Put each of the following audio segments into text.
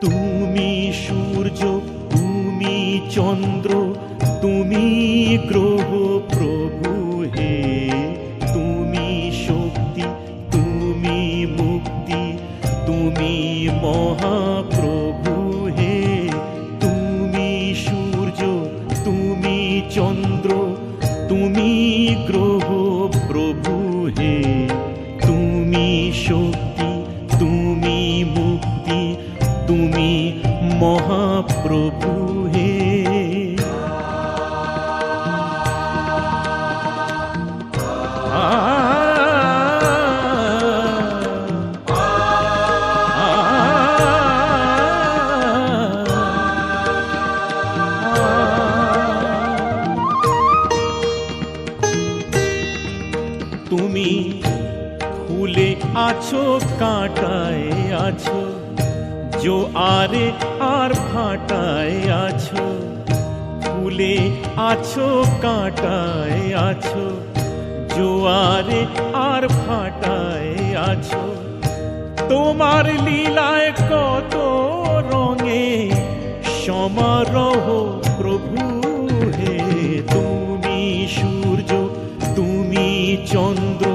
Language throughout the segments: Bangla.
তুমি সূর্য, তুমি চন্দ্র, তুমি গ্রহ প্রভু হে। তুমি শক্তি, তুমি মুক্তি, তুমি মহাপ্রভু হে। তুমি সূর্য, তুমি চন্দ্র, তুমি গ্রহ প্রভু হে। তুমি শক্তি, তুমি মুক্তি, তুমি মহাপ্রভু হে। তুমি ফুলে আছো, কাঁটায় আছো, জোয়ারে আর ভাটায় আছো। ফুলে আছো, কাঁটায় আছো, জোয়ারে আর ভাটায় আছো। তোমার লীলায় কত রঙে সমারোহ প্রভু হে। তুমি সূর্য, তুমি চন্দ্র,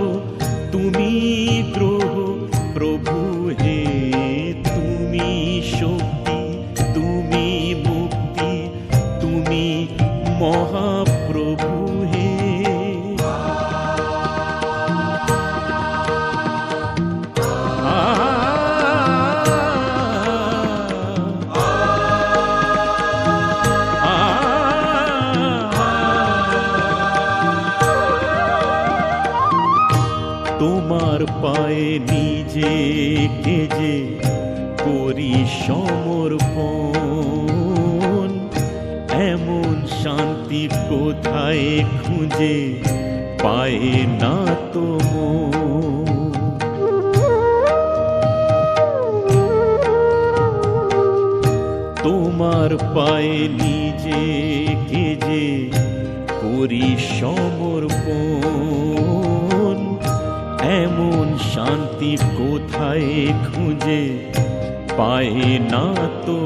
তুমি গ্রহ প্রভু হে। তুমি শক্তি, তুমি মুক্তি, তুমি মহাপ্রভু হে। তোমার পায়ে নিজেকে যে করি সমর্পণ, এমন শান্তি কোথায় খুঁজে পায় না তো মন। তোমার পায়ে নিজেকে যে করি সমর্পণ, এমন শান্তি কোথায় খুঁজে পায় না তো।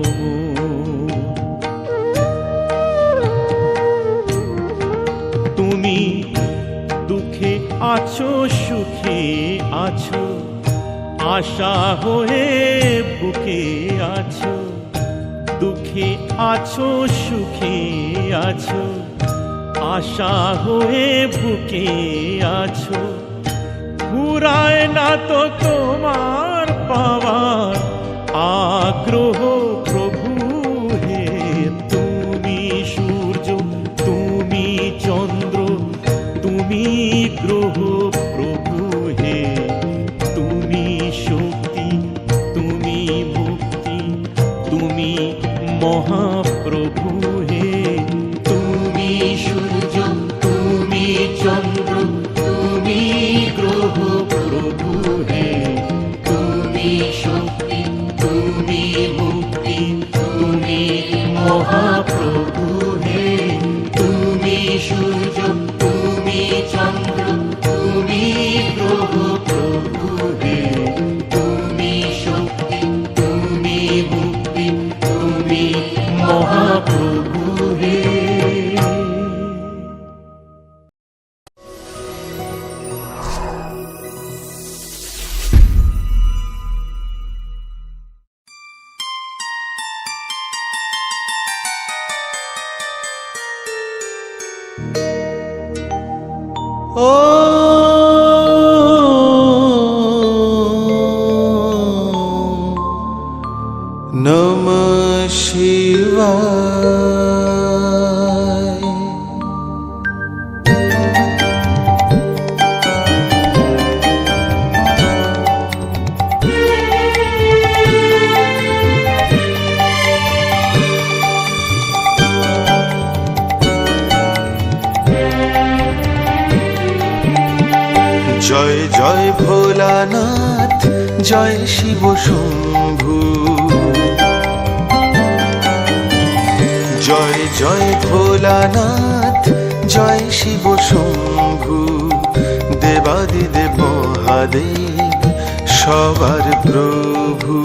তুমি দুঃখে আছো, সুখে আছো, আশা হয়ে বুকে আছো। দুঃখে আছো, সুখে আছো, আশা হয়ে বুকে আছো। ফুরায় না তো তোমার পাওয়ার আগ্রহ প্রভু হে। তুমি সূর্য, তুমি চন্দ্র, তুমি গ্রহ প্রভু হে। তুমি শক্তি, তুমি মুক্তি, তুমি মহাপ্রভু হে। তুমি সূর্য, তুমি চন্দ্র, তুমি গ্রহ প্রভু হে। তুমি শক্তি, তুমি মুক্তি, তুমি মহাপ্রভু হে। তুমি সূর্য, তুমি চন্দ্র, তুমি গ্রহ প্রভু হে। তুমি শক্তি, তুমি মুক্তি, তুমি মহাপ্রভু হে। नमः शिवाय। जय जय भोलानाथ, जय शिव शंभु। जय जय भोलानाथ, जय शिव शंभु। देवादिदेव महादेव सबार प्रभु।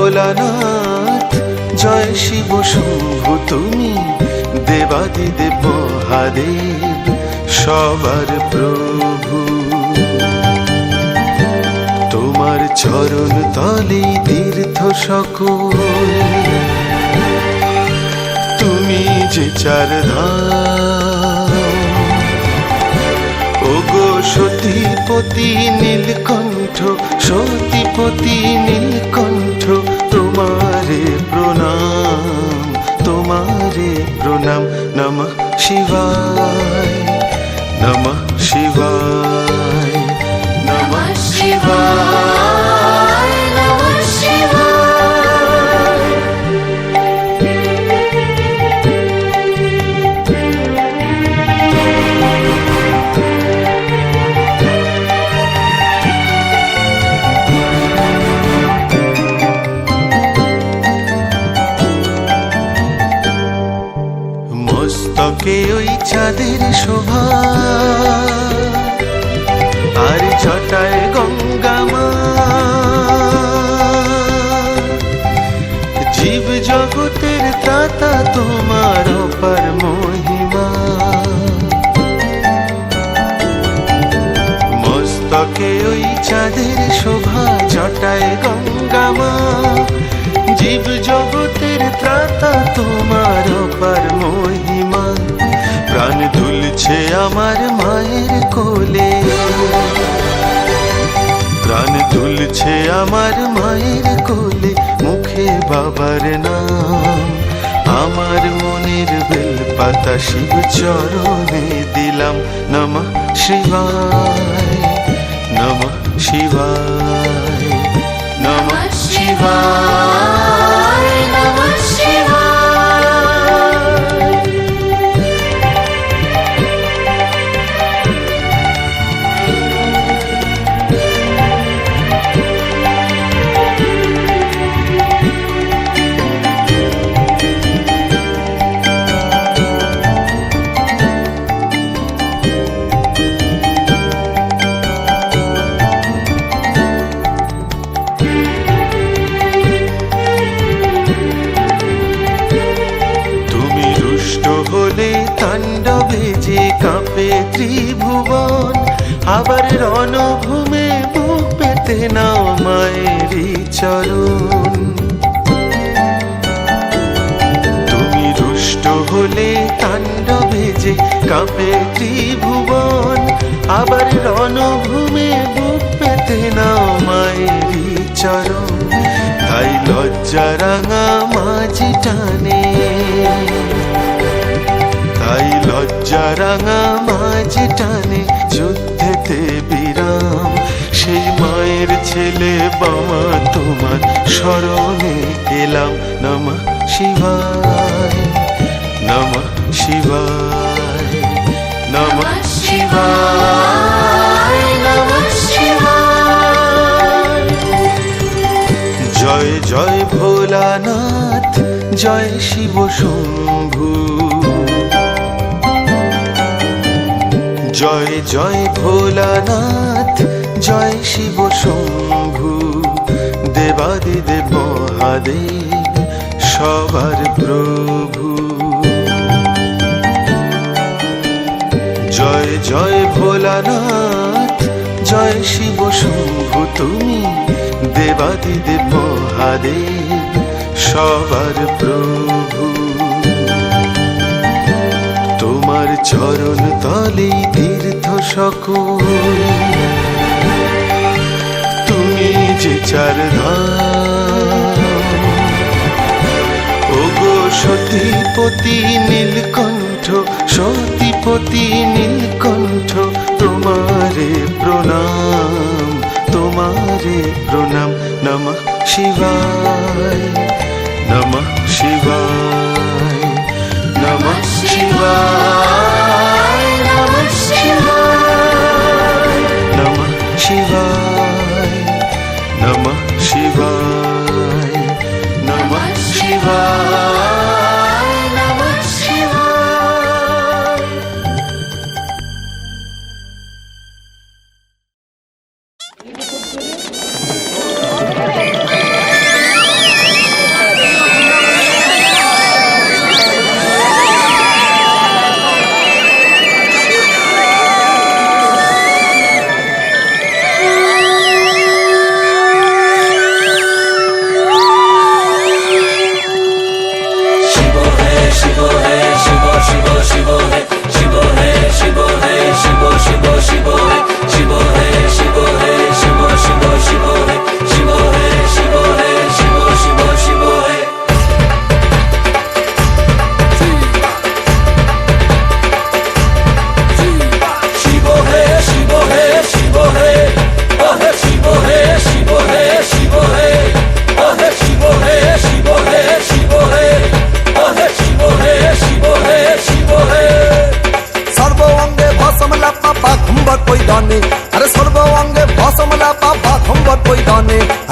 ভোলানাথ জয় শিব শম্ভু তুমি দেবাদিদেব মহাদেব সবার প্রভু। তোমার চরণ তলে তীর্থ সকল, তুমি যে চারধাম। ওগো সতীপতি নীলকণ্ঠ, সতীপতি নীলকণ্ঠ, তোমারে প্রণাম, তোমারে প্রণাম। নমঃ শিবায়, নমঃ শিবায়, নমঃ শিবায়, নমঃ শিবায়। মস্তকে ওই চাঁদের শোভা, আর জটায় গঙ্গা মা। জীব জগতের ত্রাতা তোমার অপার মহিমা। মস্তকে ওই চাঁদের শোভা, জটায় গঙ্গা মা। জীব জগতের ত্রাতা তোমার অপার মহিমা। প্রাণ দুলছে আমার মায়ের কোলে, প্রাণ দুলছে আমার মায়ের কোলে। মুখে বাবার নাম, আমার মনের বেলপাতা শিব চরণে দিলাম। নমঃ শিবায়, নমঃ শিবায়, নমঃ শিবায়, নমঃ শিবায়। তাণ্ডবে যে কাঁপে ত্রিভুবন, আবার রণভূমে বুক পেতে নাও মায়েরই চরণ। তুমি রুষ্ট হলে তাণ্ডবে যে কাঁপে ত্রিভুবন, আবার রণভূমে বুক পেতে নাও মায়েরই চরণ। তাই লজ্জা রাঙা মাঝি টানে, তাই লজ্জা রাঙা মাঝি টানে যুদ্ধেতে বিরাম। সেই মায়ের ছেলে বামা তোমার শরণে এলাম। নমঃ শিবায়, নমঃ শিবায়, নমঃ শিবায়, নমঃ শিবায়। জয় জয় ভোলানাথ, জয় শিব শম্ভু। জয় জয় ভোলানাথ, জয় শিব শম্ভু, দেবাদিদেব মহাদেব সবার প্রভু। জয় জয় ভোলানাথ, জয় শিব শম্ভু, তুমি দেবাদিদেব মহাদেব সবার প্রভু। তোমার চরণ তলে তীর্থ সকল, তুমি যে চারধাম। ওগো সতীপতি নীলকণ্ঠ, সতীপতি নীলকণ্ঠ, তোমারে প্রণাম, তোমারে প্রণাম। নমঃ শিবায়, নমঃ শিবায়, নমঃ শিবায়, নমঃ শিবায়, নমঃ শিবায়, নমঃ শিবায়, নমঃ শিবায়, নমঃ শিবায়।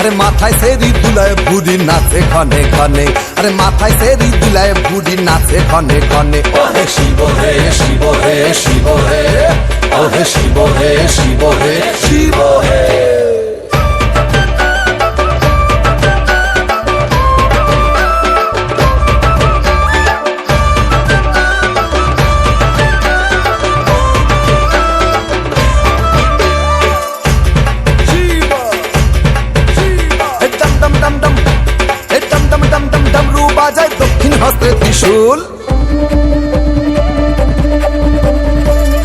আরে মাথায় সেরি দুলায় বুড়ি নাচে ক্ষণে ক্ষণে, আরে মাথায় সেরি দুলায় বুড়ি নাচে ক্ষণে ক্ষণে। ও হে শিব হে শিব হে শিব হে, ও হে শিব হে শিব হে শিব হে। বাজায় দক্ষিণ হস্তে ত্রিশূল,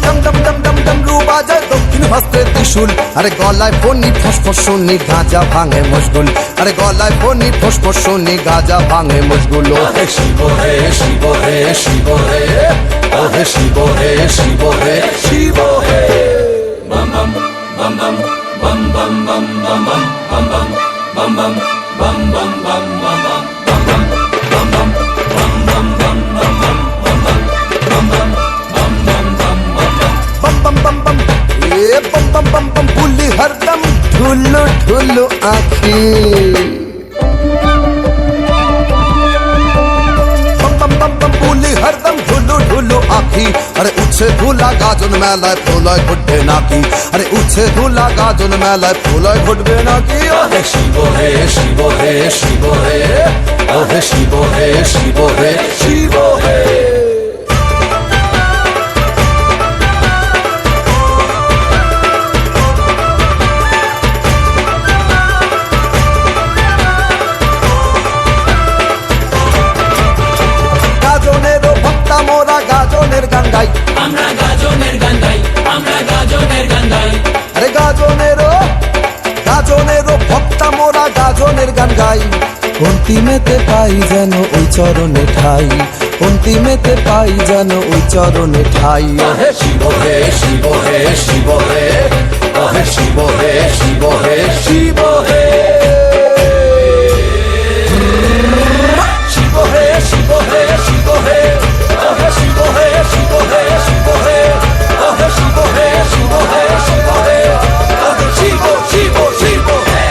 ডম ডম ডম ডম ডমরু বাজায় দক্ষিণ হস্তে ত্রিশূল। আরে গলায় ফণি ফসফস শুনি গাঁজা ভাঙে মশগুল, আরে গলায় ফণি ফসফস শুনি গাঁজা ভাঙে মশগুল। ও হে শিব হে শিব হে শিব হে, ও হে শিব হে শিব হে শিব হে। বাম বাম বাম বাম বাম বাম বাম বাম বাম বাম বাম বাম বাম বাম বাম বাম বাম। बुली हरदम ढुल्लू ढुल्लू आँखी, बुली हरदम ढुल्लू ढुल्लू आँखी। अरे उछे धूला गाजन मेलाय फूलाय घुटबे नाकी, अरे उछे धूला गाजन मेलाय फूलाय घुटबे नाकी। ओ हे शिव हे शिव हे शिव हे, ओ हे शिव हे शिव हे शिव हे। মোরা গাজনের গান গাই, আমরা গাজনের গান গাই, আমরা গাজনের গান গাই। আরে গাজনেরও ভক্তা মোরা গাজনের গান গাই। অন্তিমেতে পাই যেন ওই চরণে ঠাই, অন্তিমেতে পাই যেন ওই চরণে ঠাই। ও হে শিব হে শিব হে শিব হে, ও হে শিব হে শিব হে শিব হে। শিব হে শিব হে শিব হে, ও হে শিব হে শিব হে শিব হে, ও হে শিব হে শিব হে শিব হে, ও হে শিব শিব শিব হে।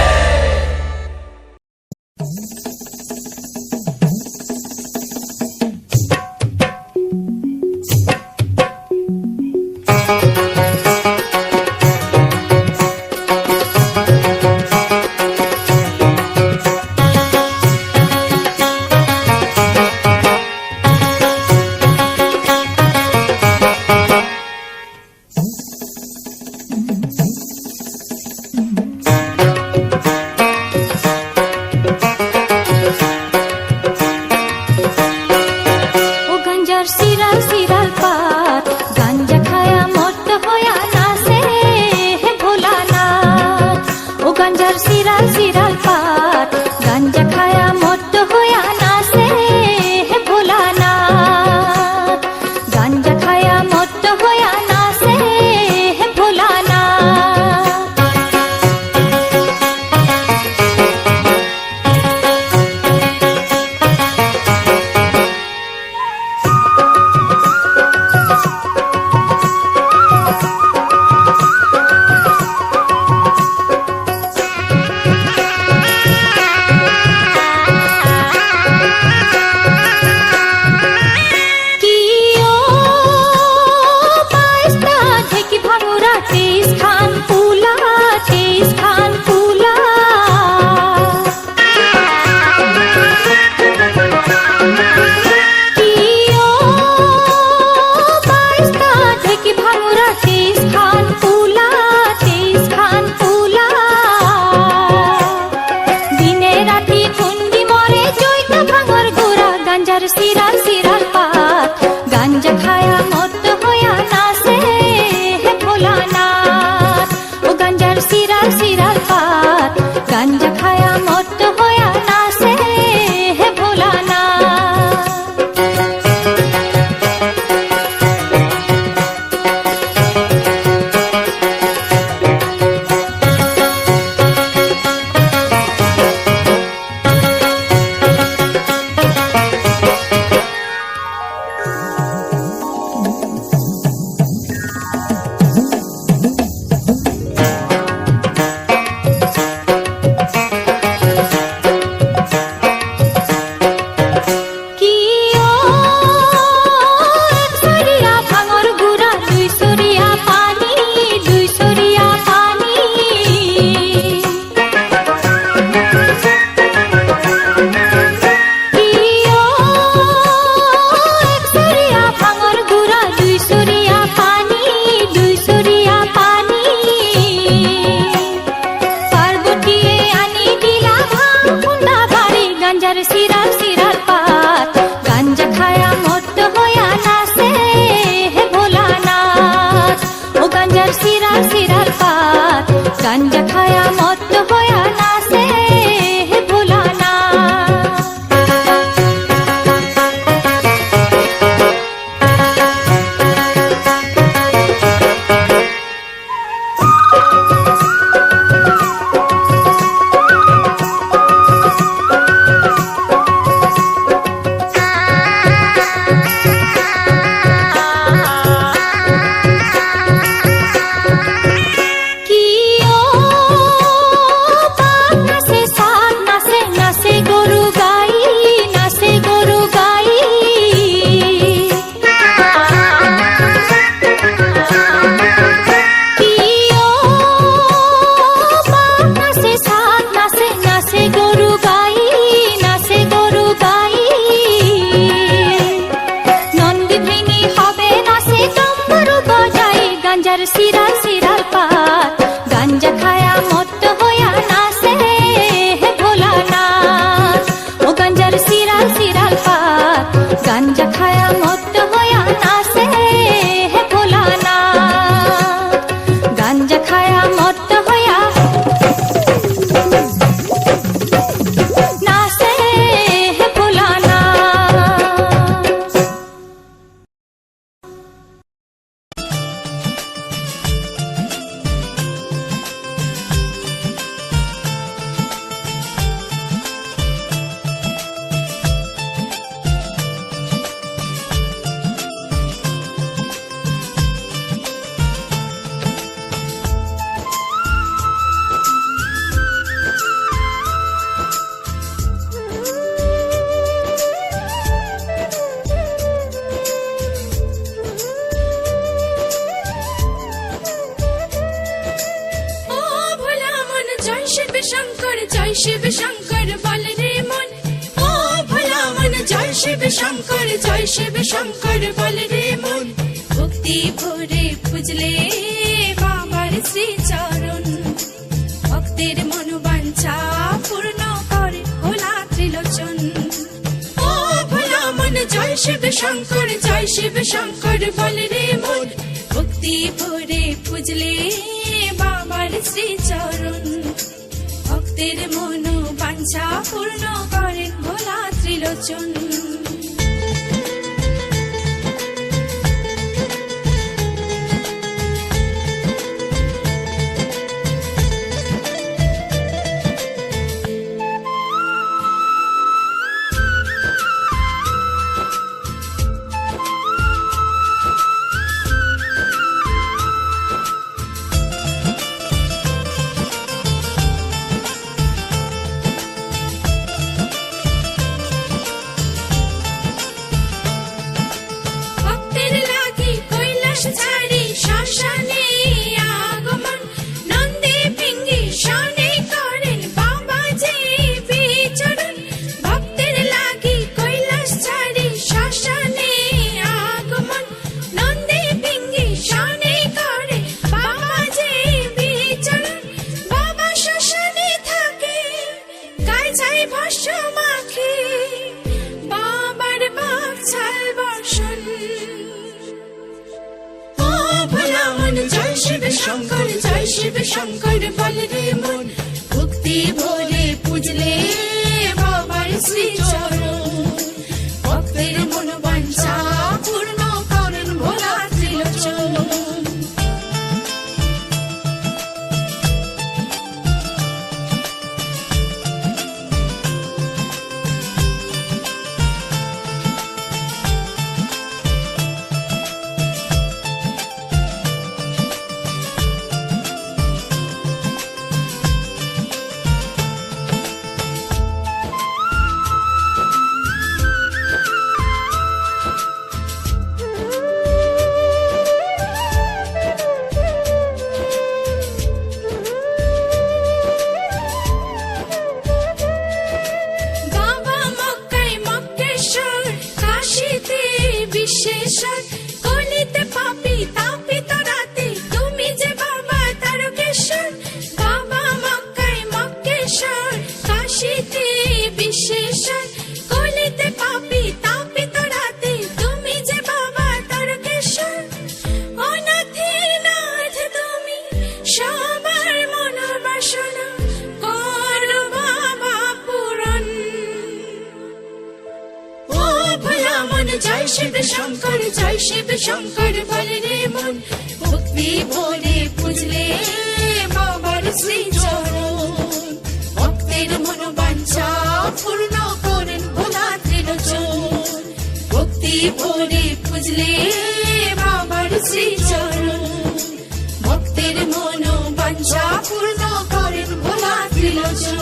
গাঞ্জা খায়া মত্ত হয়া নাচে ভোলানা। সিরাল সিরাল পাত গাঞ্জা খায়া মত্ত হয়া নাচে ভোলানাথ। ও গাঞ্জার সিরাল সিরাল পাত গাঞ্জা খায়া মত্ত হয়া নাচে ভোলানাথ। গাঞ্জা খায়া মত্ত হয়া নাচে ভোলানাথ। জয় শিব শঙ্কর বল রে মন, ও ভোলা মন জয় শিব শঙ্কর, জয় শিব শঙ্কর বল রে মন। ভক্তি ভরে পুজলে বাবার শ্রী চরণ, ভক্তের মনোবাঞ্ছা পূর্ণ করে ভোলা ত্রিলোচন। ও ভোলা মন জয় শিব শঙ্কর, জয় শিব শঙ্কর বল রে মন। ভক্তি ভরে পুজলে বাবার শ্রী চরণ, ভক্তের মনো বাঞ্ছা পূর্ণ করেন ভোলা ত্রিলোচন। শঙ্কর জয় শিব শঙ্কর বল রে মন। ভক্তি ভরে পুজলে বাবার শ্রী চরণ, ভক্তের মনোবাঞ্ছা পূর্ণ করেন ভোলা ত্রিলোচন। শঙ্কর বলে রে মন ভক্তি ভরে পুজলে বাবার শ্রীচরণ ভক্তের মনোবাঞ্ছা পূর্ণ করেন ভোলা ত্রিলোচন ভক্তি ভরে পুজলে বাবার শ্রীচরণ ভক্তের মনোবাঞ্ছা পূর্ণ করেন ভোলা ত্রিলোচন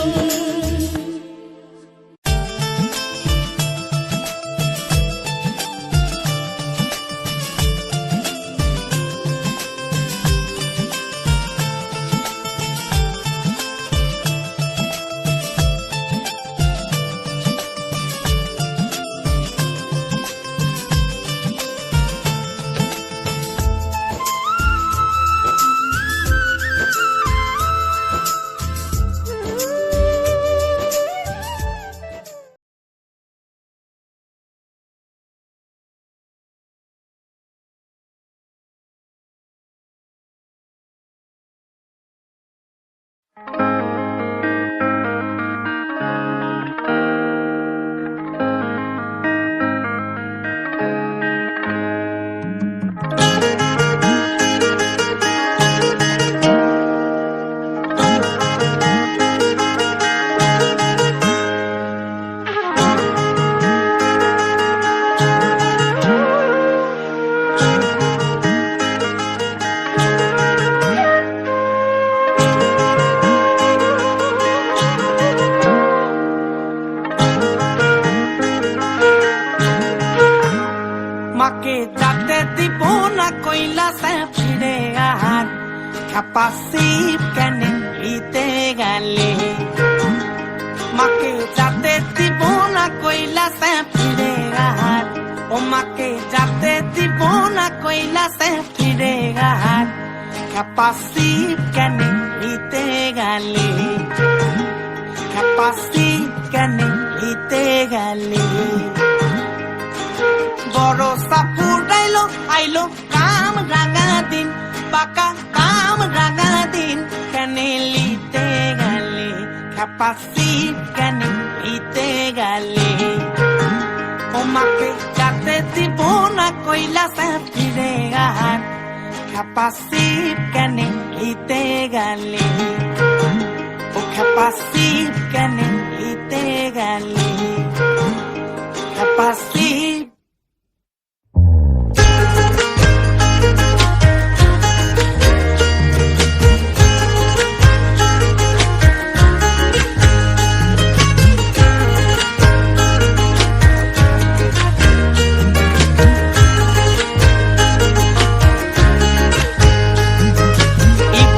মাকে যাতে দিব না কইলা সে ফিরে আহার ক্যাপাসিভ কেন দিতে গেলে মাকে যাতে দিব না কইলা সে ফিরে আহার ও মাকে যাতে দিব না কইলা সে ফিরে আহার ক্যাপাসিভ কেন দিতে গেলে ক্যাপাসিভ কেন দিতে গেলে বড় সাপুর ডাইলো আইলো কাম রাঙা দিন বাঁকা কাম রাঙা দিন কেনে লিতে গেলে ক্যাপাসিভ কেনে লিতে গেলে ও মাকে যাতে দিব না কইলা সে ফিরে আহার ক্যাপাসিভ কেনে লিতে গেলে ও ক্যাপাসিভ কেনে লিতে গেলে ক্যাপাসিভ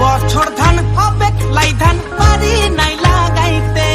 বছর ধান হবে লাই ধান পারি নাই লাগাইতে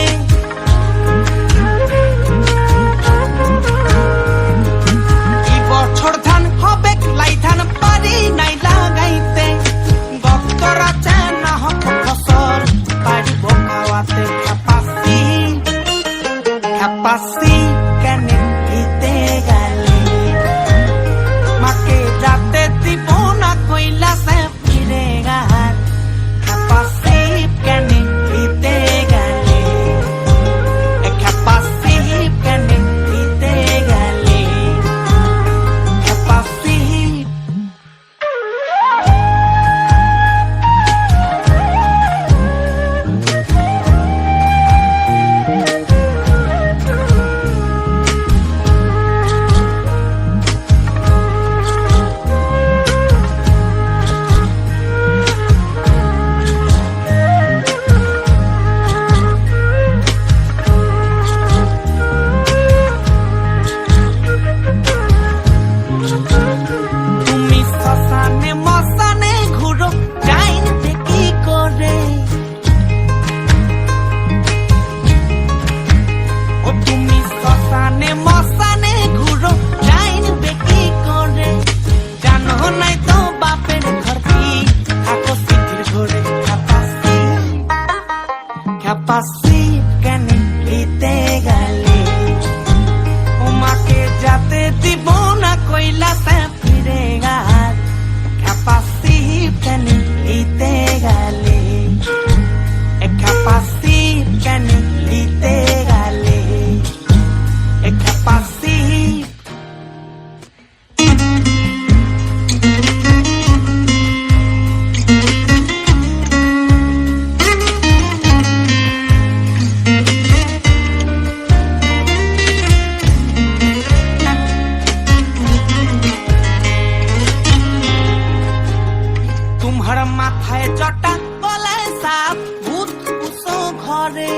মাথায় জটা গলায় সাপ ভূত পুষো ঘরে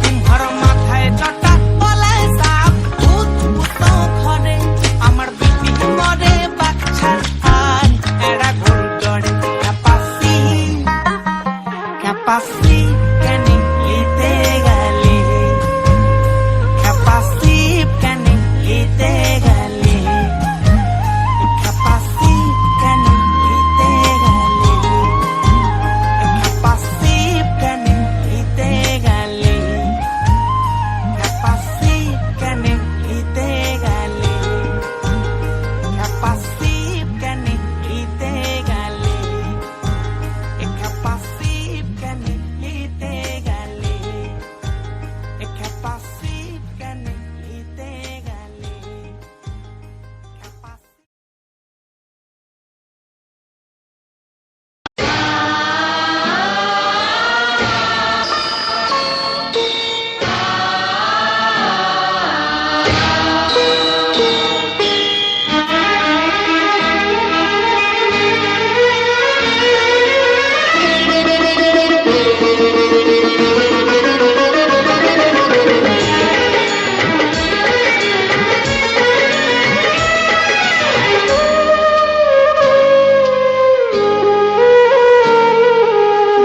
কুম্ভর মাথায় জটা গলায় সাপ ভূত পুষো ঘরে আমার বিপি মরে বাচ্চার আর এরা ঘুর দড়ে ক্যাপাসি ক্যাপাসি কেন লিতে গেলে ক্যাপাসি কেন লিতে গেলে ক্যাপাসি কেন লিতে গেলে ক্যাপাসি কেন লিতে গেলে ক্যাপাসি কেন লিতে গেলে ক্যাপাসি কেন লিতে গেলে ক্যাপাসি কেন লিতে গেলে ক্যাপাসি কেন লিতে গেলে ক্যাপাসি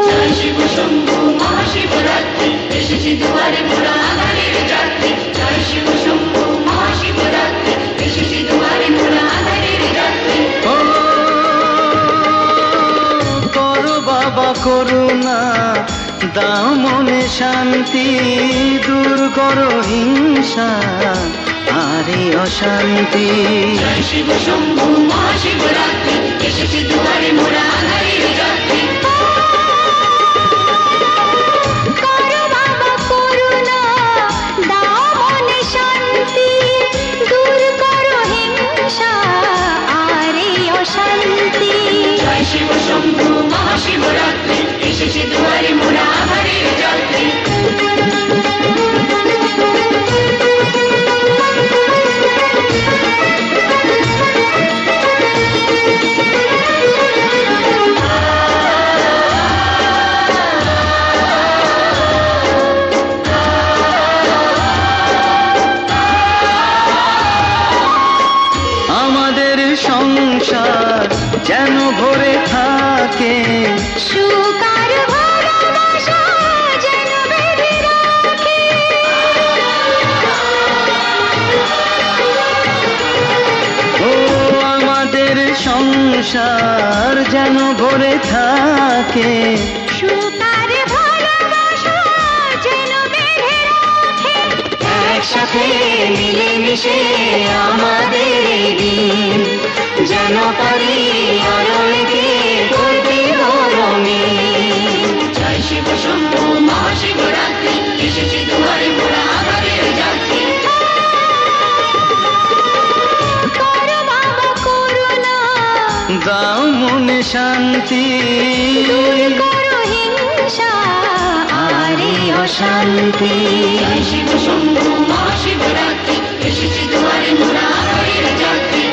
জয় শিব শম্ভু মহাশিবরাত্রি এসেছি দুয়ারে মোরা আধারের যাত্রী জয় শিব শম্ভু মহাশিবরাত্রি এসেছি দুয়ারে মোরা আধারের যাত্রী করো বাবা করুণা দাও মনে শান্তি দূর করো হিংসা আরে অশান্তি জয় শিব শম্ভু মহাশিবরাত্রি এসেছি দুয়ারে মোরা আধারের যাত্রী করো বাবা করুণা দাও মনে শান্তি দূর করো হিংসা আরে অশান্তি জয় শিব শম্ভু মহাশিবরাত্রি এসেছি দুয়ারে মোরা আধারের যাত্রী আমাদের সংসার যেন ভরে থাকে সুখ আর ভালোবাসা যেন বেঁধে রাখে ও আমাদের সংসার যেন ভরে থাকে সুখ আর ভালোবাসা যেন বেঁধে রাখে একসাথে মিলেমিশে আমাদের এই দিন যেন পারি আরো একে করতে রঙিন জয় শিব শম্ভু মহাশিবরাত্রি এসেছি দুয়ারে মোরা আধারের যাত্রী করো বাবা করুণা দাও মনে শান্তি দূর করো হিংসা আরে অশান্তি জয় শিব শম্ভু মহাশিবরাত্রি এসেছি দুয়ারে মোরা আধারের যাত্রী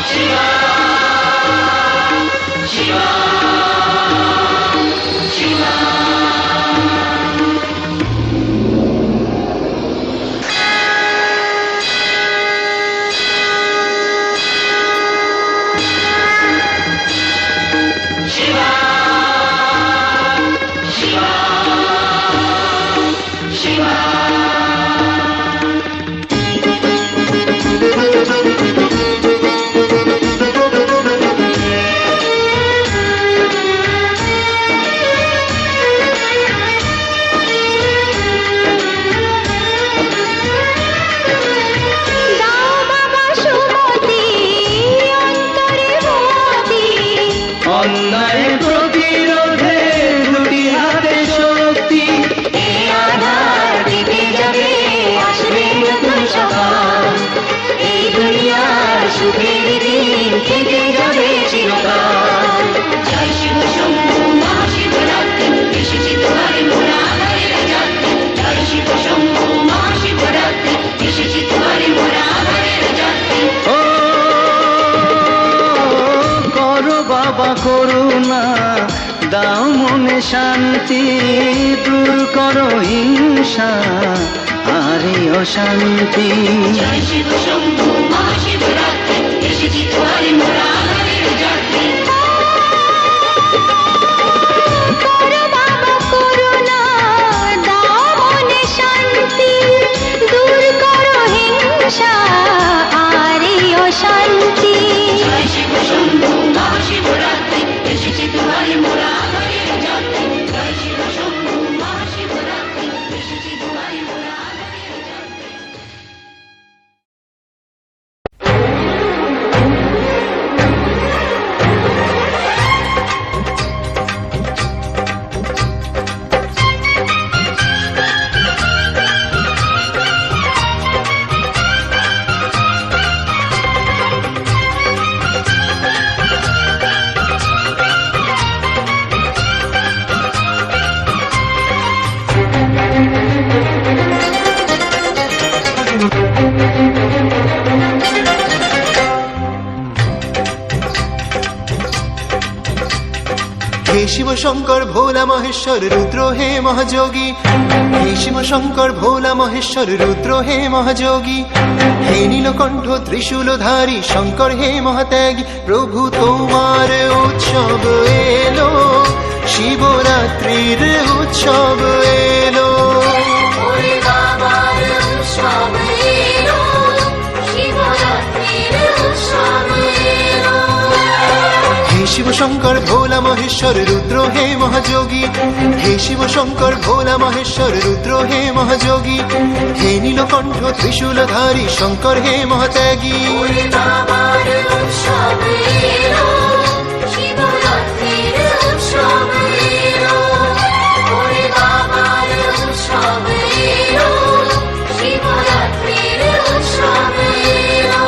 শিবা শিবা শিবা শিবা শিবা শিবা দাও বাবা সুমতি অন্তরে মতি অন্যায় প্রতিরোধে দুটি হাতে শক্তি এই আধার দিতে যাবে আসবে নতুন সকাল এই দুনিয়ার সুখের দিন থেকে যাবে চিরকাল জয় শিব বাবা করুণা দাও মনে শান্তি দূর করো হিংসা আর এই অশান্তি জয় শিব শম্ভু মহাশিবরাত্রি এসেছি দুয়ারে মোরা আধারের যাত্রী করো বাবা করুণা দাও মনে শান্তি দূর করো হিংসা আর এই অশান্তি জয় শিব শম্ভু মহাশিবরাত্রি এসেছি দুয়ারে মোরা আধারের যাত্রী জয় শিব শম্ভু মহাশিবরাত্রি এসেছি দুয়ারে মোরা আধারের যাত্রী হে শিব শঙ্কর ভোলা মহেশ্বর রুদ্র হে মহাযোগী হে শিব শঙ্কর ভোলা মহেশ্বর রুদ্র হে মহাযোগী হে নীলকণ্ঠ ত্রিশূলধারী শঙ্কর হে মহাত্যাগী প্রভু তোমার উৎসব এলো শিবরাত্রির উৎসব এলো ওরে বাবার উৎসব এলো শিবরাত্রির উৎসব এলো হে শিব শঙ্কর ভোলা মহেশ্বর রুদ্র হে মহাযোগী হে শিব শঙ্কর ভোলা মহেশ্বর রুদ্র হে মহাযোগী হে নীলকণ্ঠ ত্রিশূলধারী শঙ্কর হে মহাত্যাগী বাবার উৎসব এলো শিবরাত্রির উৎসব এলো ওরে বাবার উৎসব এলো শিবরাত্রির উৎসব এলো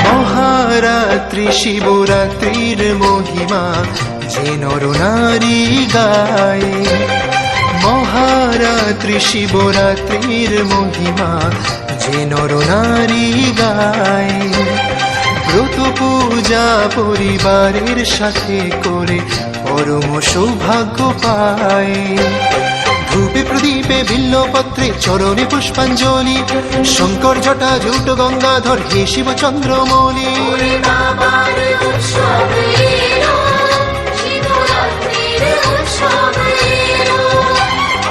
মহারাত্রি শিবরাত্রির মহিমা যে নর নারী গায় মহারাত্রি শিবরাত্রির মহিমা যে নর নারী গায় ব্রত পূজা পরিবারের সাথে করে পরম সৌভাগ্য পায় ধূপে প্রদীপে বিল্লপত্রে চরণে পুষ্পাঞ্জলি শঙ্কর জটা জুট গঙ্গাধর হে শিব চন্দ্রমৌলি বাবার উৎসব এলো শিবরাত্রির উৎসব এলো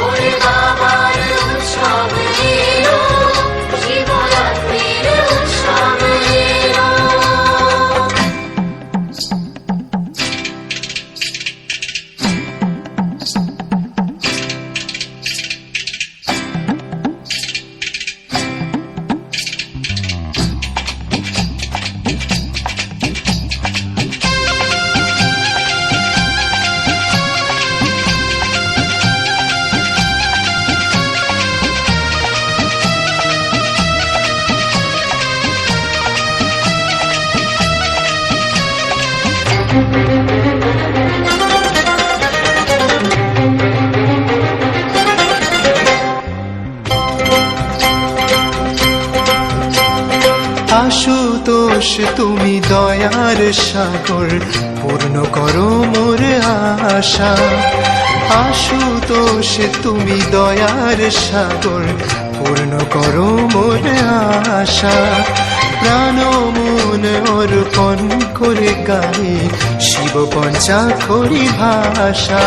ওরে বাবার উৎসব এলো শিবরাত্রির উৎসব এলো আশুতোষ তুমি দয়ার সাগর পূর্ণ করো মোর আশা আশুতোষ তুমি দয়ার সাগর পূর্ণ করো মোর আশা প্রাণ মন অর্পণ করে গায়ে শিব পঞ্চাক্ষরী ভাষা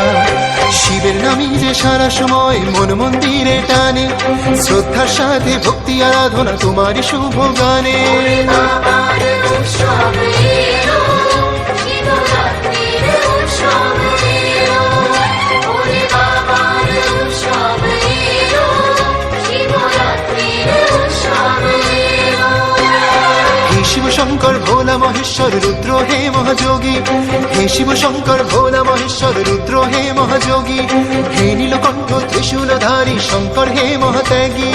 শিবের নামই যে সারা সময় মন মন্দিরে টানে শ্রদ্ধার সাথে ভক্তি আরাধনা তোমারই শুভ গানে বাবার উৎসব এলো শিবরাত্রির উৎসব এলো ওরে বাবার উৎসব এলো শিবরাত্রির উৎসব এলো হে শিব শঙ্কর ভোলা মহেশ্বর রুদ্র হে মহাযোগী, হে শিব শঙ্কর ভোলা মহেশ্বর রুদ্র হে মহাযোগী, হে নীলকণ্ঠ ত্রিশূলধারী শঙ্কর হে মহাত্যাগী।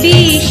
বিষ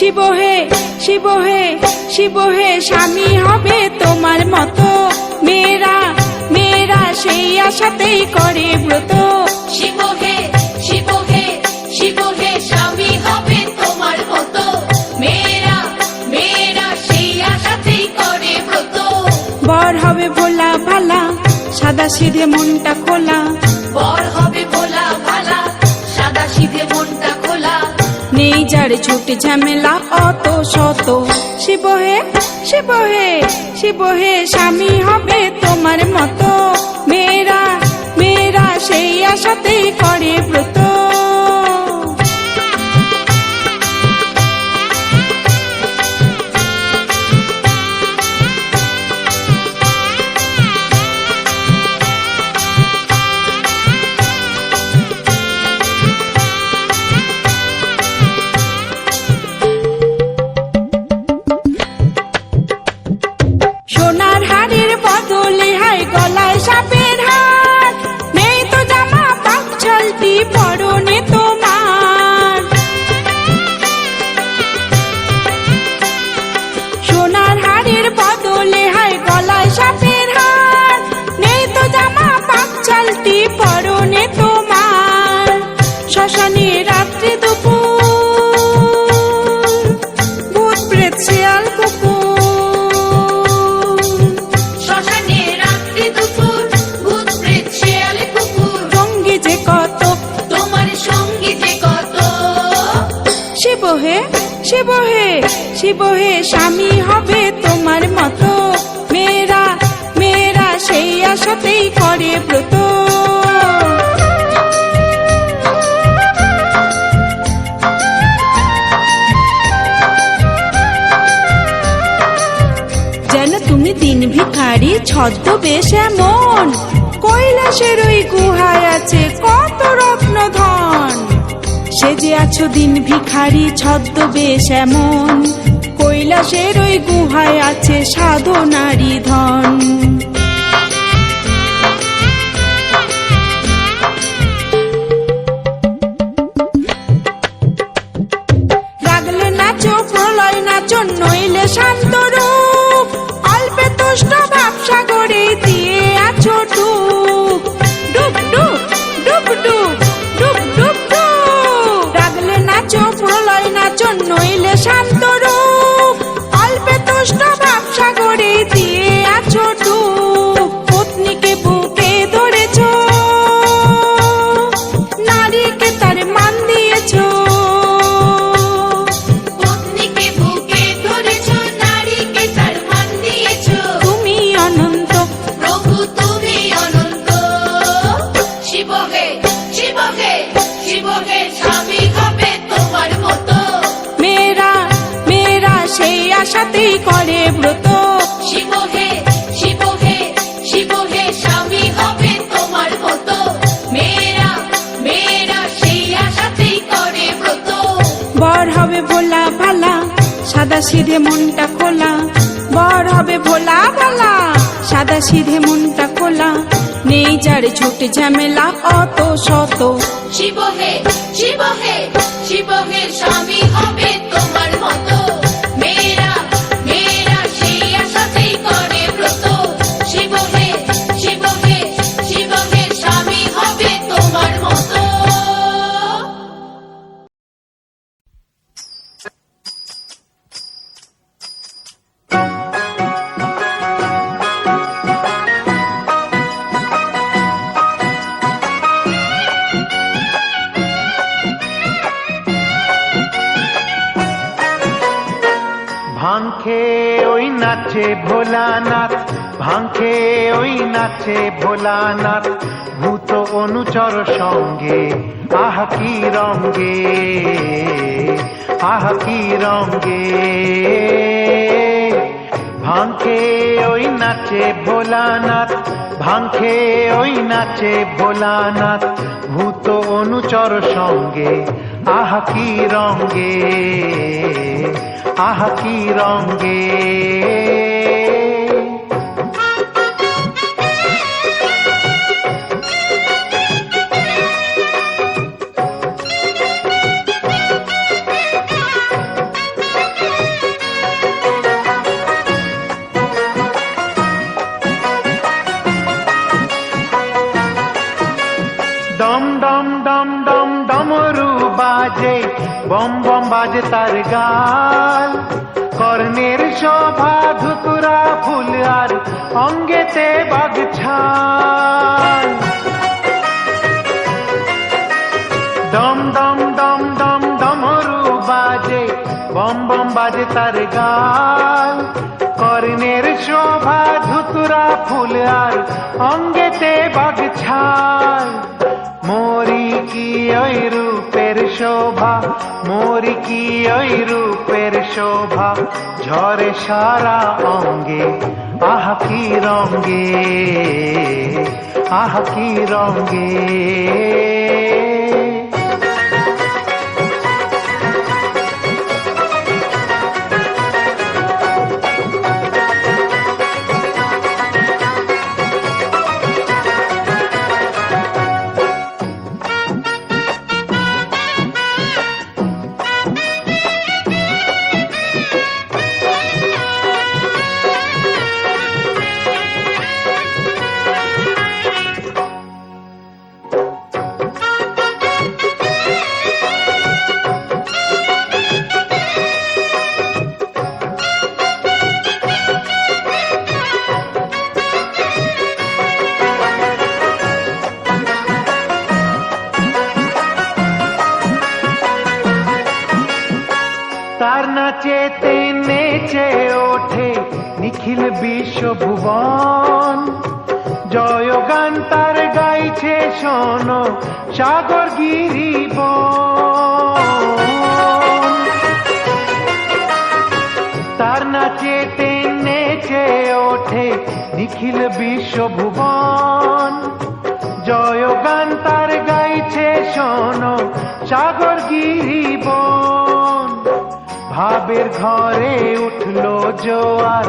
শিব হে শিব হে শিব হে স্বামী হবে তোমার মতো মেয়েরা মেয়েরা সেই আশাতেই করে ব্রত শিব হে শিব হে শিব হে স্বামী হবে তোমার মতো মেয়েরা মেয়েরা সেই আশাতেই করে ব্রত বর হবে ভোলা ভালা সাদা সিধে মনটা খোলা বর হবে ভোলা ভালা সাদা সিধে মনটা খোলা নেই যার ছোট ঝামেলা অত শত শিব হে শিব হে শিব হে স্বামী হবে তোমার মতো মেয়েরা মেয়েরা সেই আশাতেই করে ব্রত সোনার হাড়ের বদলে হয় গলায় সাপের হার নেই তো জামা পাক ছালটি পরনে তোমার সোনার হাড়ের বদলে হয় গলায় সাপের হার নেই তো জামা পাক ছালটি পরনে তোমার শ্মশানে রাত্রি দুপুর ভূত প্রেত শিয়াল কুকুর শ্মশানে রাত্রি দুপুর ভূত প্রেত শেয়াল কুকুর সঙ্গী যে কত তোমার সঙ্গী যে কত শিব হে শিব হে শিব হে স্বামী হবে তোমার মতো মেয়েরা মেয়েরা সেই আশাতেই করে ব্রত যেন তুমি দিন ভিখারি ছদ্মবেশ এমন কৈলাসের ওই গুহায় আছে কত রত্ন ধন সেজে আছো দিন ভিখারি ছদ্মবেশ এমন কৈলাসের ওই গুহায় আছে সাধনারি ধন রাগলে নাচো প্রলয় নাচো নইলে শান্ত রূপ অল্পে তুষ্ট ভাবসাগরে দিয়ে আছো ডুব ডুব ডুব ডুব ডুব ডুব ডুব ডুব রাগলে নাচো প্রলয় নাচো নইলে শান্ত রূপ অল্পে তুষ্ট ভাবসাগরে দিয়ে আছো ডুব পত্নীকে বুকে ধরেছো নারীকে তার মান দিয়েছো পত্নীকে বুকে ধরেছো নারীকে তার মান দিয়েছো তুমি অনন্ত প্রভু তুমি অনন্ত শিব হে শিব হে শিব হে স্বামী হবে তোমার মতো মেয়েরা মেয়েরা সেই আশাতেই করে ব্রত শিব হে শিব হে শিব হে স্বামী হবে তোমার মতো মেয়েরা মেয়েরা সেই আশাতেই করে ব্রত বর হবে ভোলা ভালা সাদা সিধে মনটা খোলা বর হবে ভোলা ভালা সাদা সিধে মনটা খোলা নেই যার ছোট ঝামেলা অত শত শিব হে শিব হে শিব হে স্বামী হবে তোমার মতো মেয়েরা মেয়েরা সেই আশাতেই করে ব্রত শিব হে শিব হে শিব হে স্বামী হবে তোমার মতো ভাং খেয়ে ওই নাচে ভোলানাথ ভাং খেয়ে ওই নাচে ভোলানাথ ভূত অনুচর সঙ্গে আহ কি রঙ্গে আহ কি রঙ্গে ভাং খেয়ে ওই নাচে ভোলানাথ ভাং খেয়ে ওই নাচে ভোলানাথ ভূত অনুচর সঙ্গে আহ কি রঙ্গে আহ কি রঙ্গে বাজে বম বম বাজে তার গাল, কর্ণের শোভা ধুতুরা ফুল আর অঙ্গেতে বাগছাল। দম দম দম দম ডমরু বাজে বম বম বাজে তার গাল, কর্ণের শোভা ধুতুরা ফুল আর অঙ্গেতে বাগছাল। মোরি কি ওই রূপের শোভা, মোরি কি ওই রূপের শোভা, ঝরে সারা অঙ্গে আহা কি রঙ্গে, আহা কি রঙ্গে। তার নাচেতে নেচে ওঠে নিখিল বিশ্বভুবন, জয় গান তার গাইছে শোনো সাগর গিরিবন। তার নাচেতে নেচে ওঠে নিখিল বিশ্বভুবন, জয় গান তার গাইছে শোনো সাগর গিরিবন। ভাবের ঘরে উঠলো জোয়ার,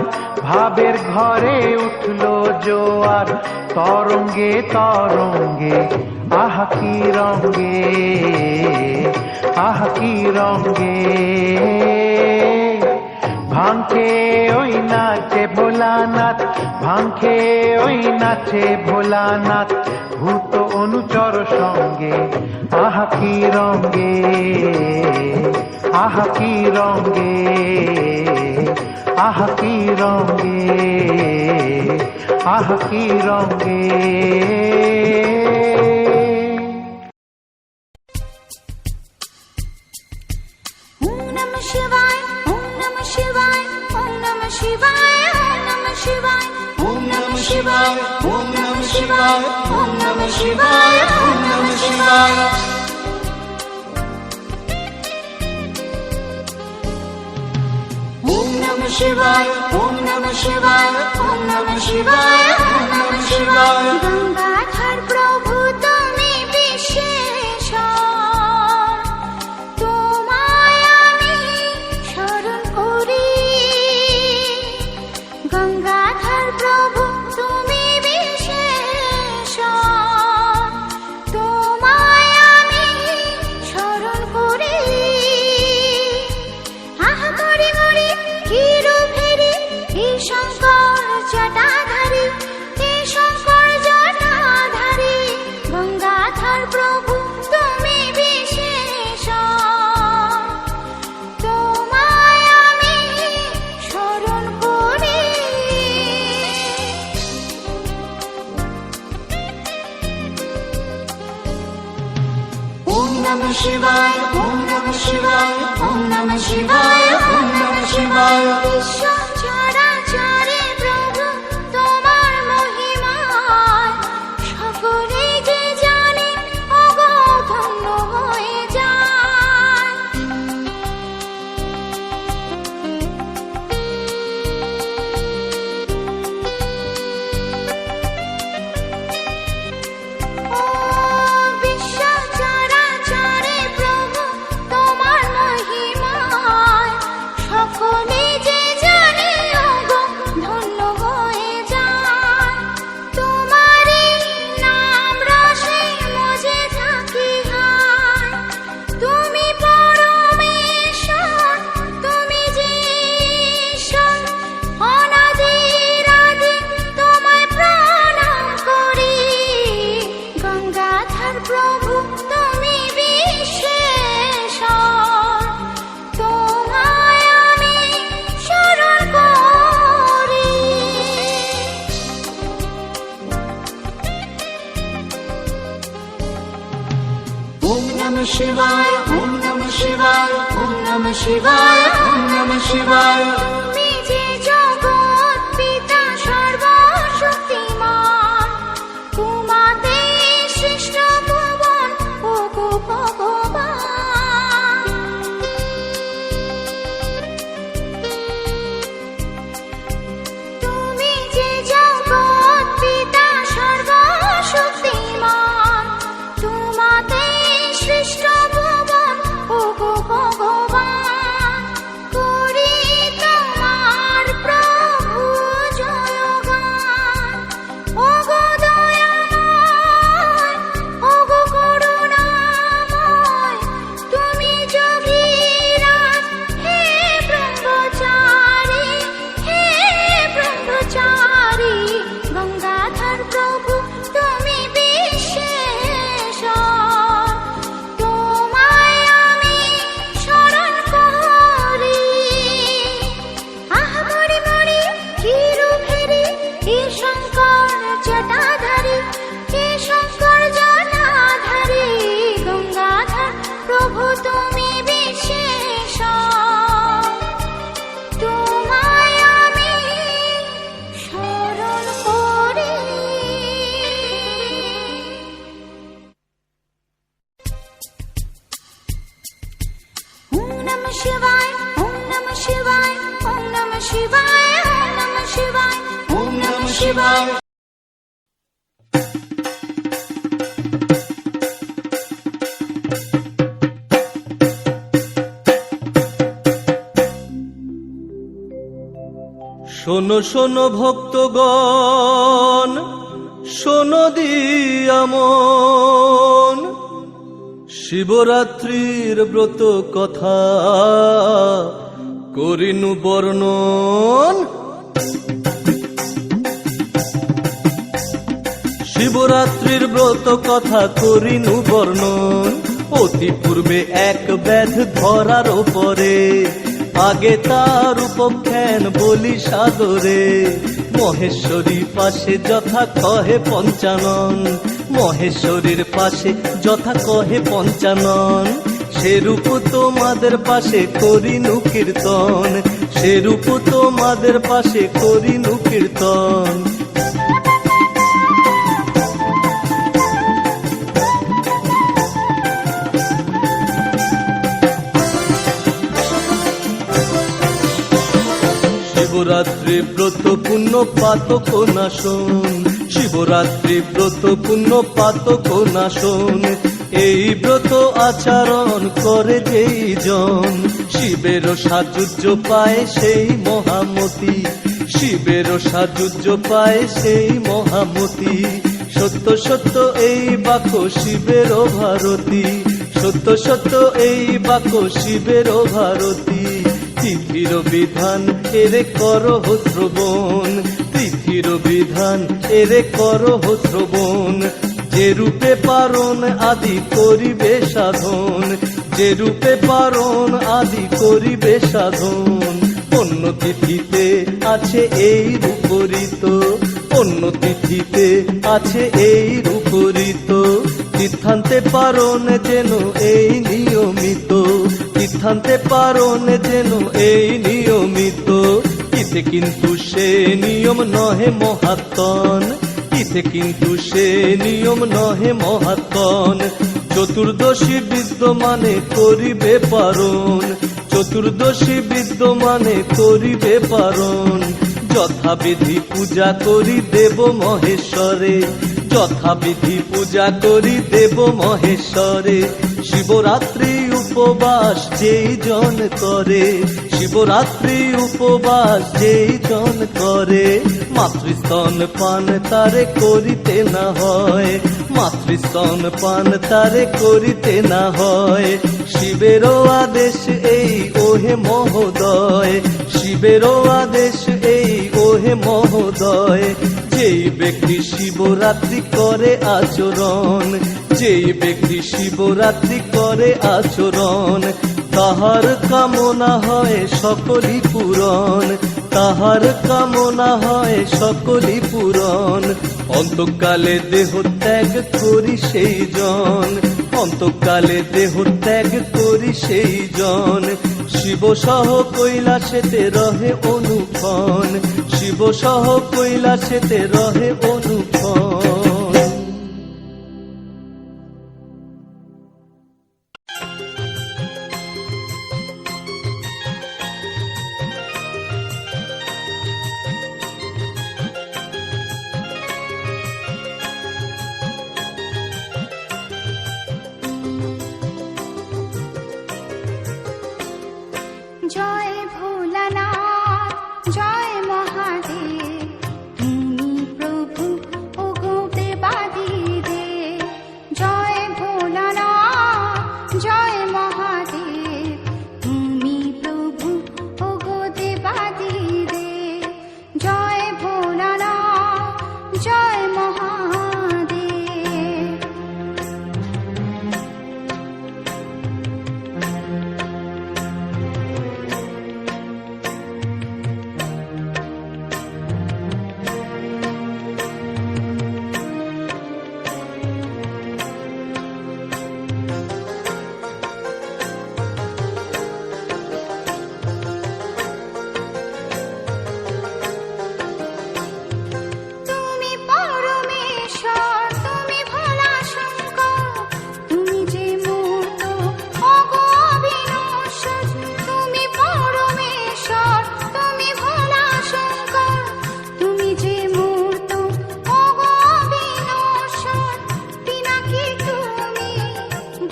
ভাবের ঘরে উঠলো জোয়ার, তরঙ্গে তরঙ্গে আহা কি রঙ্গে, আহা কি রঙ্গে। ভাঙকে ওই নাচে ভোলানাথ, ভাঙকে ওই নাচে ভোলানাথ, ভূত অনুচর সঙ্গে আহা কি রঙ্গে, আহা কি রঙ্গে, আহা কি রঙ্গে, আহা কি রঙ্গে। ওম নমঃ শিবায়, ওম নমঃ শিবায়, ওম নমঃ শিবায়, ওম নমঃ শিবায়, ওম নমঃ শিবায়, ওম নমঃ শিবায়, ওম নমঃ শিবায়, ওম নমঃ শিবায়। ওম নমঃ শিবায়, ওম নমঃ শিবায়, ওম নমঃ শিবায়, ওম নমঃ শিবায়। গঙ্গাধর প্রভু তুমি বিশেষ, তোমায় আমি শরণ করি। গঙ্গাধর প্রভু তুমি বিশেষ, তোমায় আমি শরণ করি। আহা করি মরি হিরো ফেরি, হে শঙ্কর জটাধারী, হে শঙ্কর জটাধারী। গঙ্গাধর প্রভু তুমি বিশেষ, তোমায় আমি শরণ করি। ওম নমঃ শিবায়, ওম নমঃ শিবায়, ওম নমঃ শিবায়, ওম নমঃ শিবায়। বিশ্ব চরাচরে প্রভু তোমার মহিমা, সকলে যে জানে অগধন্য হয়ে যায়। ও বিশ্ব চরাচরে প্রভু তোমার মহিমা, সকলে যে জানে শিবায় ওম নমঃ শিবায় ওম নমঃ শিবায় ওম নমঃ শিবায় তুমি যে জগৎ পিতা সর্বশক্তিমান তোমাতে সৃষ্ট ভুবন ওগো ভগবান তুমি যে জগৎ পিতা সর্বশক্তিমান তোমাতে সৃষ্ট ভুবন ওগো ভগবান করি তোমার প্রভু জয়গান ওগো দয়াময় ওগো করুণাময় তুমি যোগীরাজ হে ব্রহ্মচারী গঙ্গাধর প্রভু তুমি বিশেষণ তোমায় আমি শরণ করি আহমরি মরি চিরু ফেরি হে শঙ্কর জটাধারী হে শঙ্কর জটাধারী গঙ্গাধর প্রভু তুমি বিশেষণ তোমায় আমি শরণ করি ওম নমঃ শিবায় ওম নমঃ শিবায় ওম নমঃ শিবায় ওম নমঃ শিবায় ওম নমঃ শিবায় শোনো শোনো ভক্তগণ, শোনো দিয়ামন, শিবরাত্রির ব্রত কথা করিনু বর্ণন। শিবরাত্রির ব্রত কথা করিনু বর্ণন। অতি পূর্বে এক ব্যাধ ধরার পরে আগে তার উপখ্যান বলি সাদরে। মহেশ্বরী পাশে যথা কহে পঞ্চানন, মহেশ্বরীর পাশে যথা কহে পঞ্চানন। সেরূপ তোমাদের পাশে করিনু কীর্তন, সেরূপ তোমাদের পাশে করিনু কীর্তন। শিবরাত্রি ব্রত পুণ্য পাতক নাশন, শিবরাত্রি ব্রত পুণ্য পাতক নাশন। এই ব্রত আচরণ করে যেই জন, শিবের সাযুজ্য পায় সেই মহামতি, শিবের সাযুজ্য পায় সেই মহামতি। সত্য সত্য এই বাক্য শিবের ভারতী, সত্য সত্য এই বাক্য শিবের ভারতী। তিথির বিধান এরে করহ শ্রবণ, তিথির বিধান এরে করহ শ্রবণ। যে রূপে পারণ আদি করিবে সাধন, যে রূপে পারণ আদি করিবে সাধন। অন্য তিথিতে আছে এই রূপরিত, অন্য তিথিতে আছে এই রূপরিত। তীর্থান্তে পারণ যেন এই নিয়মিত, তীর্থান্তে পারণ যেন এই নিয়মিত। ইতে কিন্তু সে নিয়ম নহে মহাত্মন, ইতে কিন্তু সে নিয়ম নহে মহাত্মন। চতুর্দশী বিদ্যমানে করিবে পারণ, চতুর্দশী বিদ্যমানে করিবে পারণ। যথাবিধি পূজা করি দেব মহেশ্বরে, যথাবিধি পূজা করি দেব মহেশ্বরে। শিবরাত্রি উপবাস যেই জন করে, শিবরাত্রি উপবাস যেই জন করে। মাতৃস্তন পান তারে করিতে না হয়, মাতৃস্তন পান তারে করিতে না হয়। শিবেরও আদেশ এই ওহে মহোদয়, শিবেরও আদেশ এই ওহে মহোদয়। যেই ব্যক্তি শিবরাত্রি করে আচরণ, যেই ব্যক্তি শিবরাত্রি করে আচরণ। তাহার কামনা হয় সকলই পূরণ, তাহার কামনা হয় সকলই পূরণ। অন্তকালে দেহ ত্যাগ করি সেই জন, অন্তকালে দেহ ত্যাগ করি সেই জন, শিব সহ কৈলাসেতে রহে অনুক্ষণ, শিব সহ কৈলাসেতে রহে অনুক্ষণ। জয় ভোলানাথ জয় মহাদেব, তুমি প্রভু ওগো দেবাদিদেব। জয় ভোলানাথ জয় মহাদেব, তুমি প্রভু ওগো দেবাদিদেব। জয় ভোলানাথ জয় মহাদেব। তুমি পরমেশ্বর, তুমি ভোলা শঙ্কর, তুমি যে মূর্ত ওগো অবিনশ্বর। তুমি পরমেশ্বর, তুমি ভোলা শঙ্কর, তুমি যে মূর্ত ওগো অবিনশ্বর। পিনাকি তুমি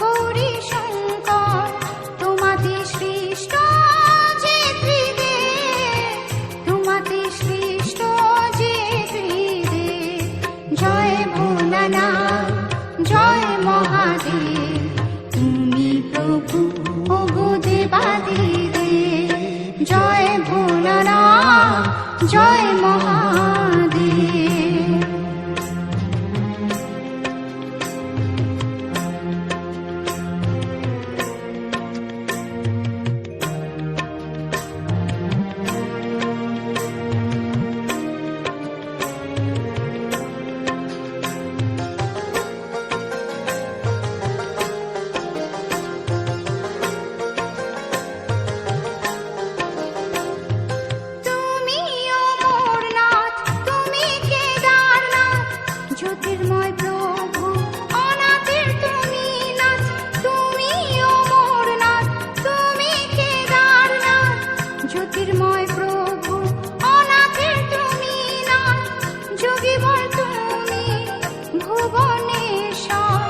গৌরী শঙ্কর, তোমাতে সৃষ্ট যে ত্রিদেব, তোমাতে সৃষ্ট যে ত্রিদেব। জয় ভোলানাথ জয় মহাদেব, তুমি প্রভু ওগো দেবাদিদেব। জয় ভোলানাথ জয় মহাদেব। তুমি অমরনাথ, তুমি কেদারনাথ, জ্যোতির্ময় প্রভু অনাথের তুমি নাথ। তুমি অমরনাথ, তুমি কেদারনাথ, জ্যোতির্ময় প্রভু অনাথের তুমি নাথ। যোগীবর তুমি ভুবনেশ্বর,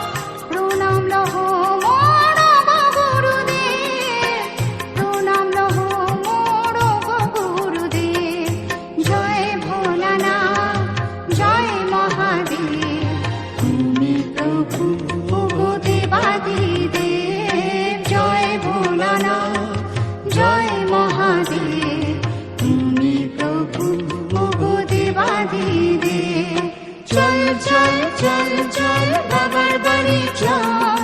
প্রণাম লহ মোর গো গুরুদেব, প্রণাম লহ মোর গো গুরুদেব। জয় ভোলানাথ জয় মহাদেব, তুমি প্রভু ওগো দেবাদিদেব। জয় ভোলানাথ জয় মহাদেব, তুমি প্রভু ওগো দেবাদিদেব। চল চল চল চল বাবার বাড়ি চল,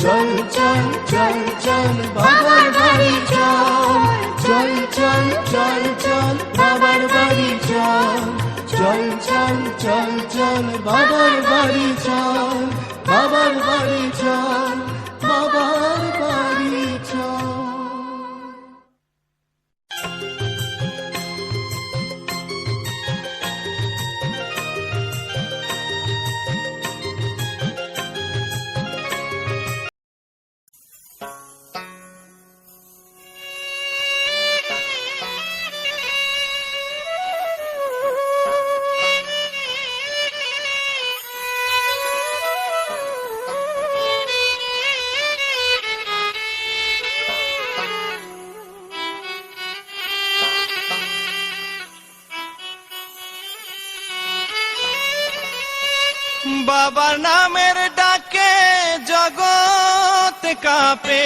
চল চল চল চল বাবার বাড়ি চল, চল চল চল চল বাবার বাড়ি চল, চল চল চল চল বাবার বাড়ি চল, বাবার বাড়ি চল, বাবার বাড়ি চল। বাবার নামের ডাকে জগৎ কাঁপে,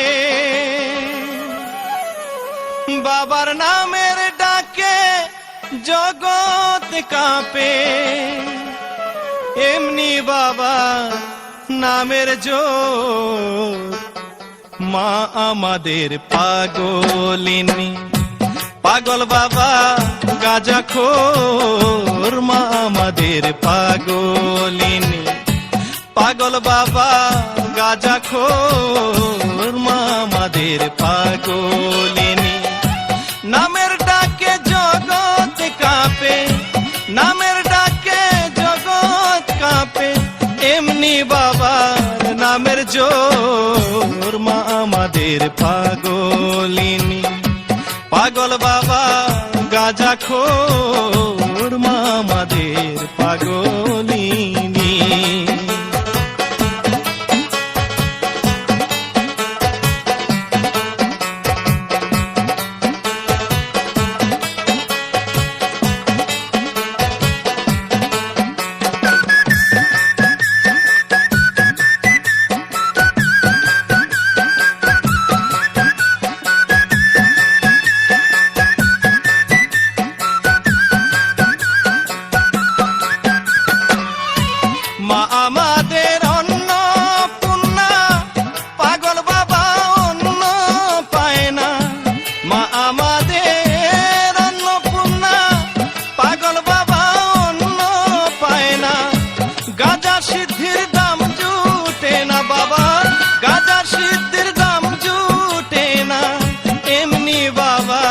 বাবার নামের ডাকে জগৎ কাঁপে। এমনি বাবা নামের জোর, মা আমাদের পাগলিনী। পাগল বাবা গাঁজাখোর, মা আমাদের পাগলিনী। পাগল বাবা গাঁজাখোর মা আমাদের পাগলিনী। নামের ডাকে জগৎ কাঁপে, নামের ডাকে জগৎ কাঁপে, এমনি বাবার নামের জোর মা আমাদের পাগলিনী। পাগল বাবা গাঁজাখোর মা আমাদের পাগলিনী। মা আমাদের অন্নপূর্ণা, পাগল বাবা অন্ন পায় না। মা আমাদের অন্নপূর্ণা, পাগল বাবা অন্ন পায় না। গাঁজা সিদ্ধির দাম জুটে না বাবা, গাঁজা সিদ্ধির দাম জুটে না, এমনি বাবা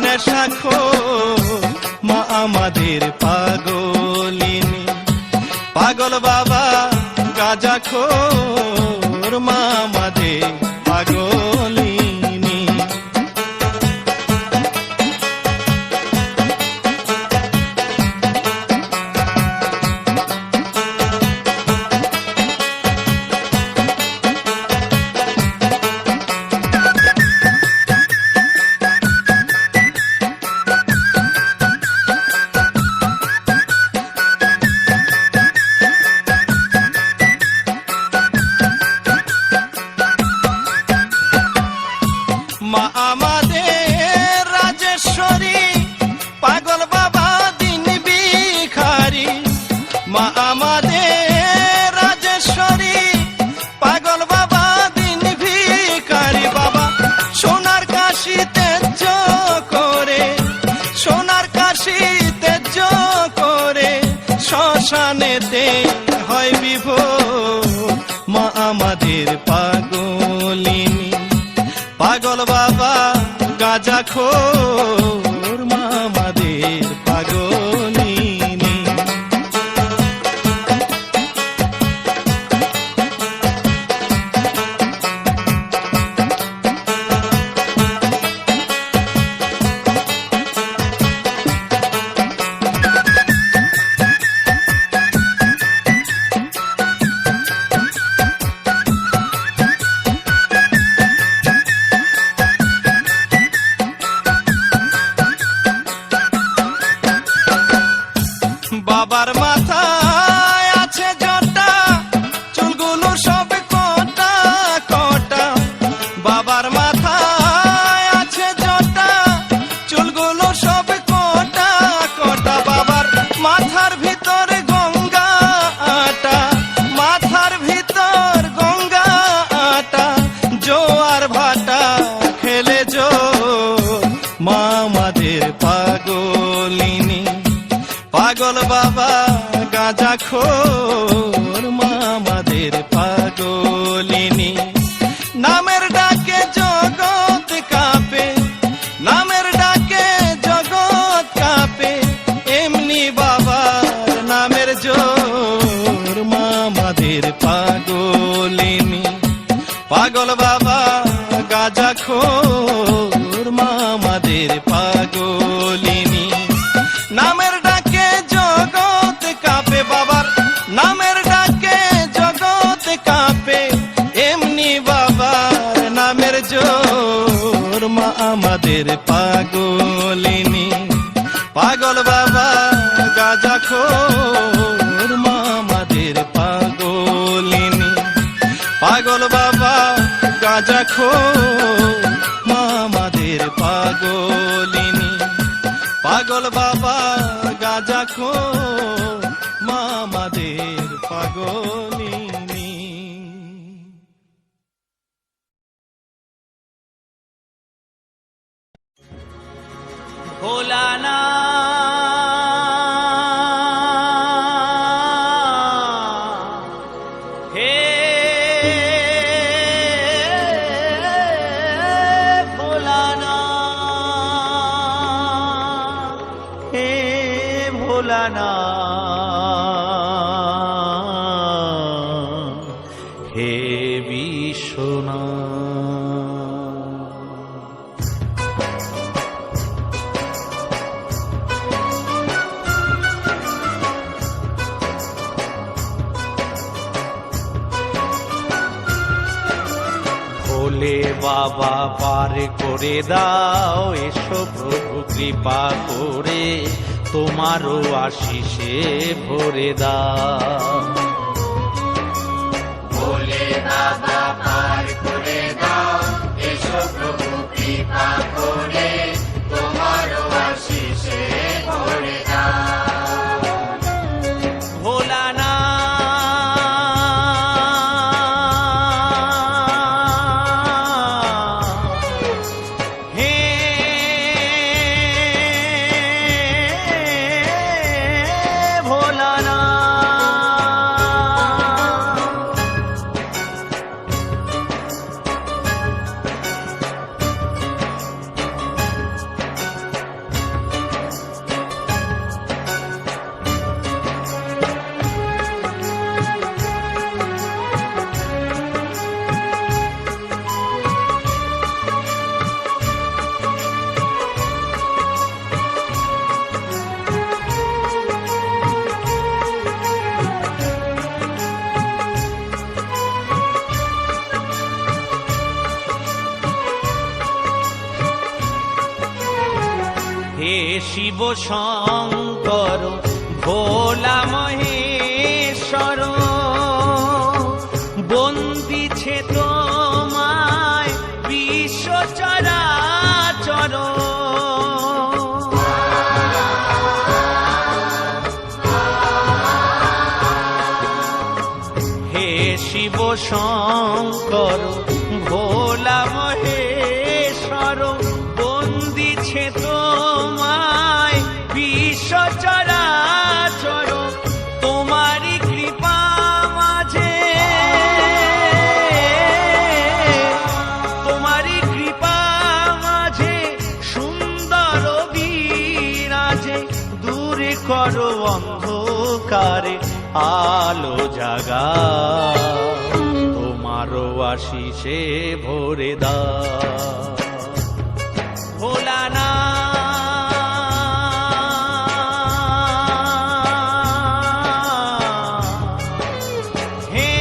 নেশাখোর মা আমাদের পাগলিনী। পাগল বাবা গাঁজাখোর মা আমাদের পাগলিনী। মা আমাদের রাজেশ্বরী, পাগল বাবা দিন ভিখারি। মা আমাদের রাজেশ্বরী, পাগল বাবা দিন ভিখারি। বাবা সোনার কাশি তেজ করে, সোনার কাশি তেজ করে, শ্মশানেতে হয় বিভোর মা আমাদের পাগলিনী। পাগল বাবা গাঁজাখোর মা আমাদের পাগলিনী। বাবার মাথায় আছে জটা, চুলগুলো সব কটা কটা। বাবার মাথায় আছে জটা, চুলগুলো সব কটা কটা। বাবার মাথার ভিতর গঙ্গা আটা, মাথার ভিতর গঙ্গা আটা। জোয়ার ভাটা খেলে জোর মা আমাদের পাগলিনী। পাগল বাবা গাঁজাখোর মা আমাদের পাগলিনী। নামের ডাকে জগৎ কাঁপে, নামের ডাকে জগৎ কাঁপে, এমনি বাবার নামের জোর মা আমাদের পাগলিনী। পাগল বাবা গাঁজাখোর মা আমাদের পাগলিনী। নামের ডাকে জগৎ কাঁপে, বাবার নামের ডাকে জগৎ কাঁপে, এমনি বাবার নামের জোর মা আমাদের পাগলিনী। পাগল বাবা গাঁজাখোর মা আমাদের পাগলিনী। পাগল বাবা গাঁজাখোর মা আমাদের পাগলিনী। পাগল বাবা গাঁজাখোর মা আমাদের পাগলিনী। ভোলানা হে ভোলানাথ হে বিশ্বনাথ। ভোলে বাবা পার করে দাও, এসো প্রভু কৃপা করে তোমারও আশিসে ভরে দাও। ভোলে বাবা পার করে দাও, এসো প্রভু কৃপা করে তোমারও আশিসে ভরে দাও। হে শিব শঙ্কর ভোলা মহেশ্বর, বন্দিছে তোমায় বিশ্ব চরাচর। হে শিব শঙ্কর ভোলা মহেশ্বর, বন্দিছে তোমায় বিশ্ব চরাচর। তোমারি কৃপা মাঝে, তোমারি কৃপা মাঝে সুন্দর বিরাজে। দূরে করো অন্ধকারে আলো জাগা, তোমারও আশিসে ভরে দাও। ভোলানাথ হে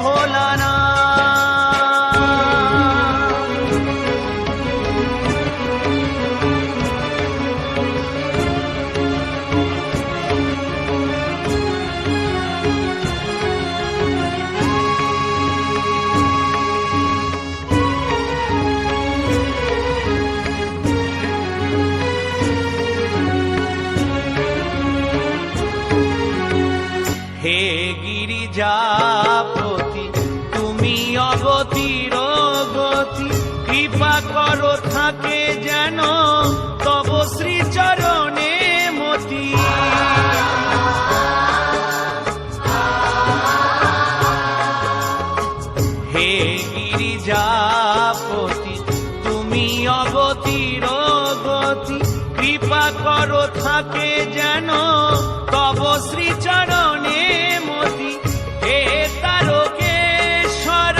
ভোলানাথ। হে গিরিজাপতি তুমি অগতির গতি, কৃপা করো থাকে যেন তব শ্রীচরণে মতি। হে গিরিজাপতি তুমি অগতির গতি, কৃপা করো থাকে যেন তব শ্রীচরণে মতি। হে তারকেশ্বর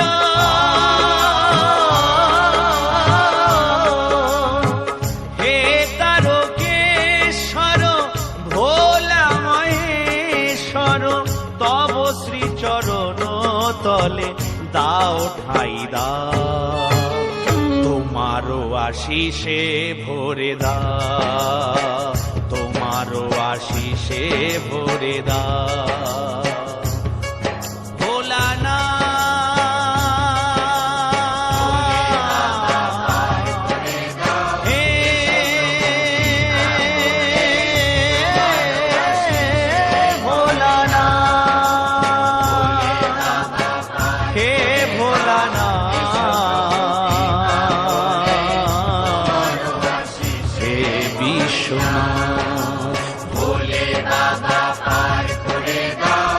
হে তারকেশ্বর ভোলা মহেশ্বর, তব শ্রীচরণ তলে দাও ঠাই দাও, তোমারও আশিসে ভরে দাও, তোমারও আশিসে ভরে দাও। ভোলানাথ হে ভোলানাথ হে ভোলানাথ হে বিশ্বনাথ। ভোলে বাবা পার করে দাও,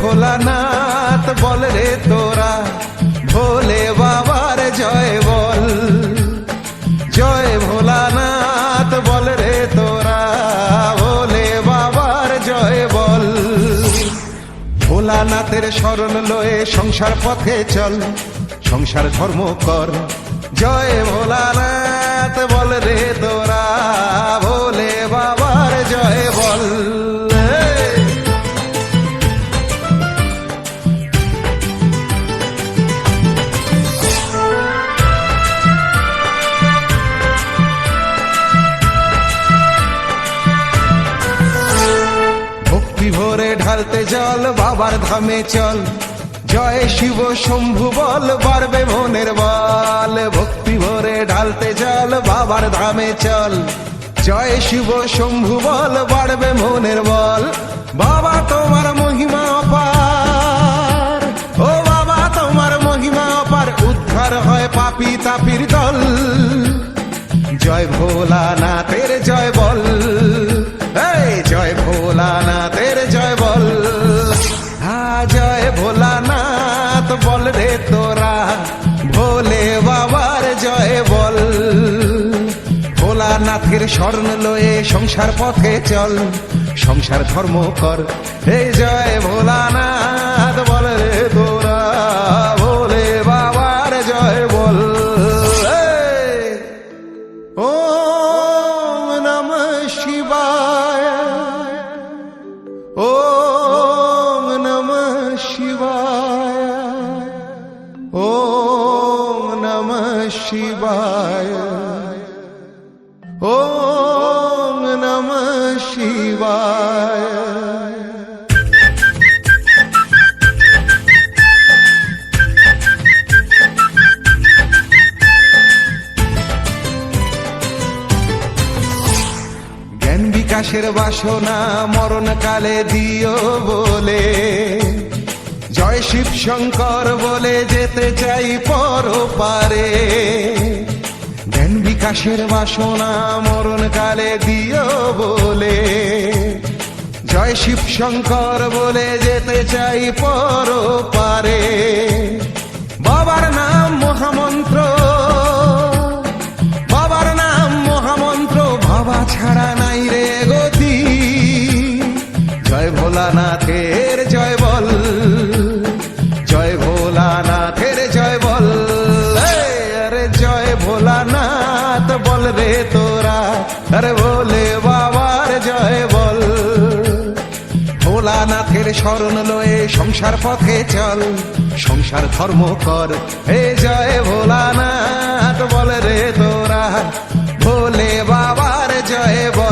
ভোলানাথ বল রে তোরা ভোলে বাবার জয় বল, জয় ভোলানাথ বল রে তোরা ভোলে বাবার জয় বল। ভোলানাথের শরণ লয়ে সংসার পথে চল, সংসার ধর্ম কর, জয় ভোলানাথ বল রে তোরা ভোলে বাবার জয় বল। ভক্তি ভরে ঢালতে জল বাবার ধামে চল, জয় শিব শম্ভু বল বাড়বে মনের বল। ভক্তি ভরে ঢালতে জল বাবার ধামে চল, জয় শিব শম্ভু বল বাড়বে মনের বল। বাবা তোমার মহিমা অপার, ও বাবা তোমার মহিমা অপার, উদ্ধার হয় পাপী তাপির দল। জয় ভোলানাথের জয় বল, এই জয় ভোলানাথের জয় বল। জয় ভোলানাথ বল রে তোরা ভোলে বাবার জয় বল। ভোলানাথের শরণ লয়ে সংসার পথে চল, সংসার ধর্ম কর, এই জয় ভোলানাথ বল রে তোরা ভোলে বাবার জয় বল। ওম নমঃ শিবায়, ওম নমঃ শিবায়, ওম নমঃ শিবায়, ওম নমঃ শিবায়। জ্ঞান বিকাশের বাসনা মরণ কালে দিও বলে, জয় শিব শঙ্কর বলে যেতে চাই পরপারে। জ্ঞান বিকাশের বাসনা মরণ কালে দিও বলে, জয় শিব শঙ্কর বলে যেতে চাই পরপারে। বাবার নাম মহামন্ত্র, বাবার নাম মহামন্ত্র, বাবা ছাড়া নাই রে গতি। জয় ভোলানাথের জয় বল, জয় ভোলানাথের জয় বল। আরে জয় ভোলানাথ বল রে তোরা, আরে ভোলে বাবার জয় বল। ভোলানাথের শরণ লয়ে সংসার পথে চল, সংসার ধর্ম কর, হে জয় ভোলানাথ বল রে তোরা ভোলে বাবার জয় বল।